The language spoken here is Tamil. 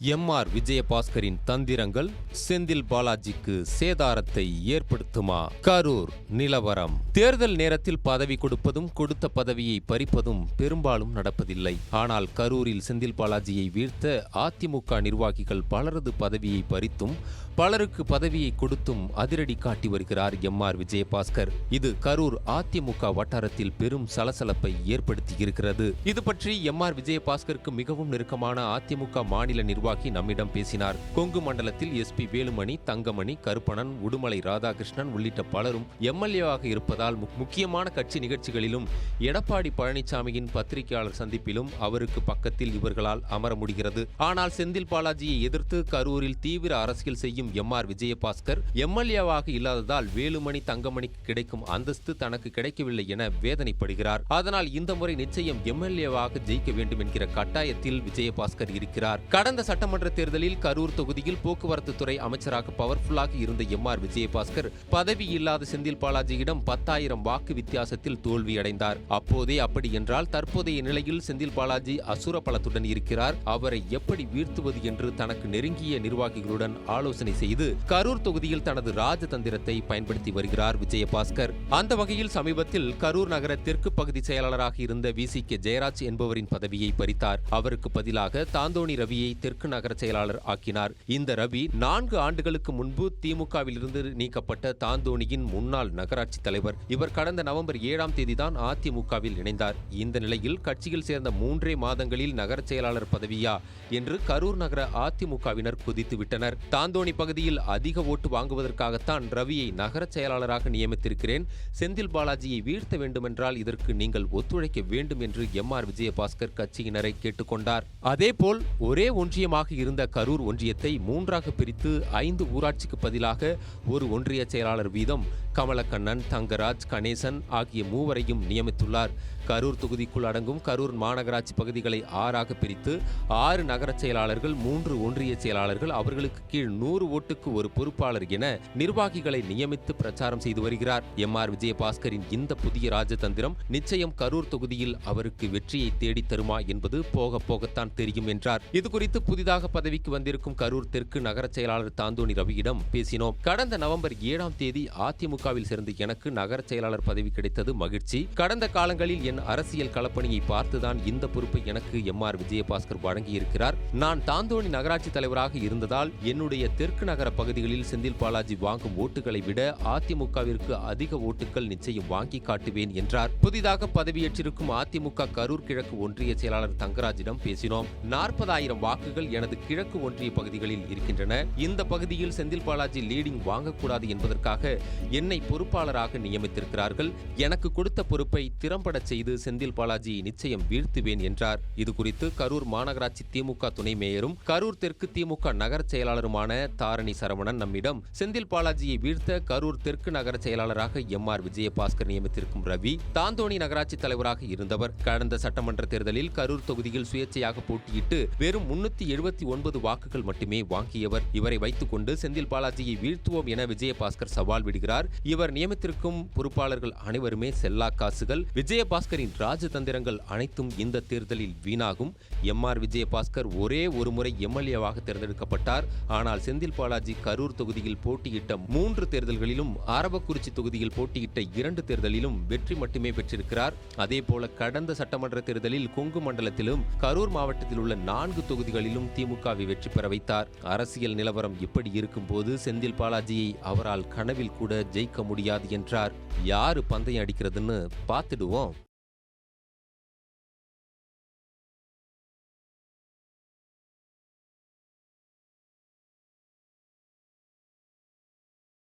எம்.ஆர். விஜயபாஸ்கரின் தந்திரங்கள் செந்தில் பாலாஜிக்கு சேதாரத்தை ஏற்படுத்துமா? கரூர் நிலவரம். தேர்தல் நேரத்தில் பதவி கொடுப்பதும் கொடுத்த பதவியை பறிப்பதும் பெரும்பாலும் நடப்பதில்லை. ஆனால் கரூரில் செந்தில் பாலாஜியை வீழ்த்த அதிமுக நிர்வாகிகள் பலரது பதவியை பறித்தும் பலருக்கு பதவியை கொடுத்தும் அதிரடி காட்டி வருகிறார் எம்.ஆர். விஜயபாஸ்கர். இது கரூர் அதிமுக வட்டாரத்தில் பெரும் சலசலப்பை ஏற்படுத்தியிருக்கிறது. இது பற்றி எம்.ஆர். விஜயபாஸ்கருக்கு மிகவும் நெருக்கமான அதிமுக மாநில நிர்வாகி நம்மிடம் பேசினார். கொங்கு மண்டலத்தில் எஸ்.பி. வேலுமணி, தங்கமணி, கருப்பணன், உடுமலை ராதாகிருஷ்ணன் உள்ளிட்ட பலரும் எம்.எல்.ஏ.வாக இருப்பதால் முக்கியமான கட்சி நிகழ்ச்சிகளிலும் எடப்பாடி பழனிசாமியின் பத்திரிகையாளர் சந்திப்பிலும் அவருக்கு பக்கத்தில் இவர்களால் அமர முடிகிறது. ஆனால் செந்தில் பாலாஜியை எதிர்த்து கரூரில் தீவிர அரசியல் செய்யும் எம்.ஆர். விஜயபாஸ்கர் எம்.எல்.ஏ.வாக இல்லாததால் வேலுமணி, தங்கமணிக்கு கிடைக்கும் அந்தஸ்து தனக்கு கிடைக்கவில்லை என வேதனைப்படுகிறார். அதனால் இந்த முறை நிச்சயம் எம்.எல்.ஏ.வாக ஜெயிக்க வேண்டும் என்கிற கட்டாயத்தில் விஜயபாஸ்கர் இருக்கிறார். கடந்த சட்டமன்ற தேர்தலில் கரூர் தொகுதியில் போக்குவரத்து துறை அமைச்சராக பவர்ஃபுல்லாக இருந்த எம்.ஆர். விஜயபாஸ்கர் பதவி இல்லாத செந்தில் பாலாஜியிடம் 10,000 வாக்கு வித்தியாசத்தில் தோல்வியடைந்தார். அப்போதே அப்படி என்றால் தற்போதைய நிலையில் செந்தில் பாலாஜி அசுர பலத்துடன் இருக்கிறார். அவரை எப்படி வீழ்த்துவது என்று தனக்கு நெருங்கிய நிர்வாகிகளுடன் ஆலோசனை செய்து கரூர் தொகுதியில் தனது ராஜதந்திரத்தை பயன்படுத்தி வருகிறார் விஜயபாஸ்கர். அந்த வகையில் சமீபத்தில் கரூர் நகர தெற்கு பகுதி செயலாளராக இருந்த வி.சி.கே. ஜெயராஜ் என்பவரின் பதவியை பறித்தார். அவருக்கு பதிலாக தாந்தோணி ரவியை தெற்கு நகர செயலாளர் ஆக்கினார். இந்த ரவி 4 ஆண்டுகளுக்கு முன்பு திமுகவிலிருந்து நீக்கப்பட்ட தாந்தோணியின் முன்னாள் நகராட்சி தலைவர். இவர் கடந்த நவம்பர் 7ஆம் தேதிதான் அதிமுகவில் இணைந்தார். இந்த நிலையில் கட்சியில் சேர்ந்த 3 மாதங்களில் நகர செயலாளர் பதவியா என்று கரூர் நகர அதிமுகவினர் குதித்துவிட்டனர். தாந்தோணி பகுதியில் அதிக ஓட்டு வாங்குவதற்காகத்தான் ரவியை நகர செயலாளராக நியமித்திருக்கிறேன். செந்தில் பாலாஜியை வீழ்த்த வேண்டுமென்றால் இதற்கு நீங்கள் ஒத்துழைக்க வேண்டும் என்று எம்.ஆர். விஜயபாஸ்கர் கட்சியினரை கேட்டுக்கொண்டார். அதேபோல் ஒரே ஒன்றியமாக இருந்த கரூர் ஒன்றியத்தை 3ஆக பிரித்து 5 ஊராட்சிக்கு பதிலாக ஒரு ஒன்றிய செயலாளர் வீதம் கமலக்கண்ணன், தங்கராஜ், கணேசன் ஆகிய 3வரையும் நியமித்துள்ளார். கரூர் தொகுதிக்குள் அடங்கும் கரூர் மாநகராட்சி பகுதிகளை 6ஆக பிரித்து 6 நகர செயலாளர்கள், 3 ஒன்றிய செயலாளர்கள், அவர்களுக்கு கீழ் 100 ஓட்டுக்கு ஒரு பொறுப்பாளர் என நிர்வாகிகளை நியமித்து பிரச்சாரம் செய்து வருகிறார். எம்.ஆர். விஜயபாஸ்கரின் இந்த புதிய ராஜதந்திரம் நிச்சயம் கரூர் தொகுதியில் அவருக்கு வெற்றியை தேடித் தருமா என்பது போக போகத்தான் தெரியும் என்றார். இதுகுறித்து புதிதாக பதவிக்கு வந்திருக்கும் கரூர் தெற்கு நகர செயலாளர் தாந்தோணி ரவியிடம் பேசினோம். கடந்த நவம்பர் 7ஆம் தேதி அதிமுகவில் சேர்ந்து எனக்கு நகர செயலாளர் பதவி கிடைத்தது மகிழ்ச்சி. கடந்த காலங்களில் என் அரசியல் களப்பணியை பார்த்துதான் இந்த பொறுப்பை எனக்கு எம்.ஆர். விஜயபாஸ்கர் வழங்கியிருக்கிறார். நான் தாந்தோணி நகராட்சி தலைவராக இருந்ததால் என்னுடைய தெற்கு நகர பகுதிகளில் செந்தில் பாலாஜி வாங்கும் ஓட்டுகளை விட அதிமுகவிற்கு அதிக ஓட்டுகள் நிச்சயம் வாங்கி காட்டுவேன் என்றார். புதிதாக பதவியேற்றிருக்கும் அதிமுக கரூர் கிழக்கு ஒன்றிய செயலாளர் தங்கராஜிடம் பேசினோம். 40,000 வாக்குகள் எனது கிழக்கு ஒன்றிய பகுதிகளில் இருக்கின்றன. இந்த பகுதியில் செந்தில் பாலாஜி லீடிங் வாங்கக்கூடாது என்பதற்காக என்னை பொறுப்பாளராக நியமித்திருக்கிறார்கள். எனக்கு கொடுத்த பொறுப்பை திறம்பட செய்து செந்தில் பாலாஜியை நிச்சயம் வீழ்த்துவேன் என்றார். இதுகுறித்து கரூர் மாநகராட்சி திமுக துணை மேயரும் கரூர் தெற்கு திமுக நகர செயலாளருமான தாரணி சரவணன் நம்மிடம் செந்தில் பாலாஜியை வீழ்த்த கரூர் தெற்கு நகர செயலாளராக எம்.ஆர். விஜயபாஸ்கர் நியமித்திருக்கும் ரவி தாந்தோணி நகராட்சி தலைவராக இருந்தவர். கடந்த சட்டமன்ற தேர்தலில் கரூர் தொகுதியில் சுயேட்சையாக போட்டியிட்டு வெறும் 379 வாக்குகள் மட்டுமே வாங்கியவர். இவரை வைத்துக் கொண்டு செந்தில் பாலாஜியை வீழ்த்துவோம் என விஜயபாஸ்கர் சவால் விடுகிறார். இவர் நியமித்திருக்கும் பொறுப்பாளர்கள் அனைவருமே செல்லா காசுகள். விஜயபாஸ்கரின் ராஜதந்திரங்கள் அனைத்தும் இந்த தேர்தலில் வீணாகும். எம்.ஆர். விஜயபாஸ்கர் ஒரே ஒரு முறை எம்.எல்.ஏ.வாக தேர்ந்தெடுக்கப்பட்டார். ஆனால் செந்தில் பாலாஜி கரூர் தொகுதியில் போட்டியிட்ட 3 தேர்தல்களிலும் அரவக்குறிச்சி தொகுதியில் போட்டியிட்ட 2 தேர்தலிலும் வெற்றி மட்டுமே பெற்றிருக்கிறார். அதேபோல கடந்த சட்டமன்ற தேர்தலில் கொங்கு மண்டலத்திலும் கரூர் மாவட்டத்தில் உள்ள 4 தொகுதிகளிலும் திமுகவை வெற்றி பெற வைத்தார். அரசியல் நிலவரம் இப்படி இருக்கும் போது செந்தில் பாலாஜியை அவரால் கனவில் கூட ஜெயிக்க முடியாது என்றார். யாரு பந்தயம் அடிக்கிறதுன்னு பார்த்துடுவோம்.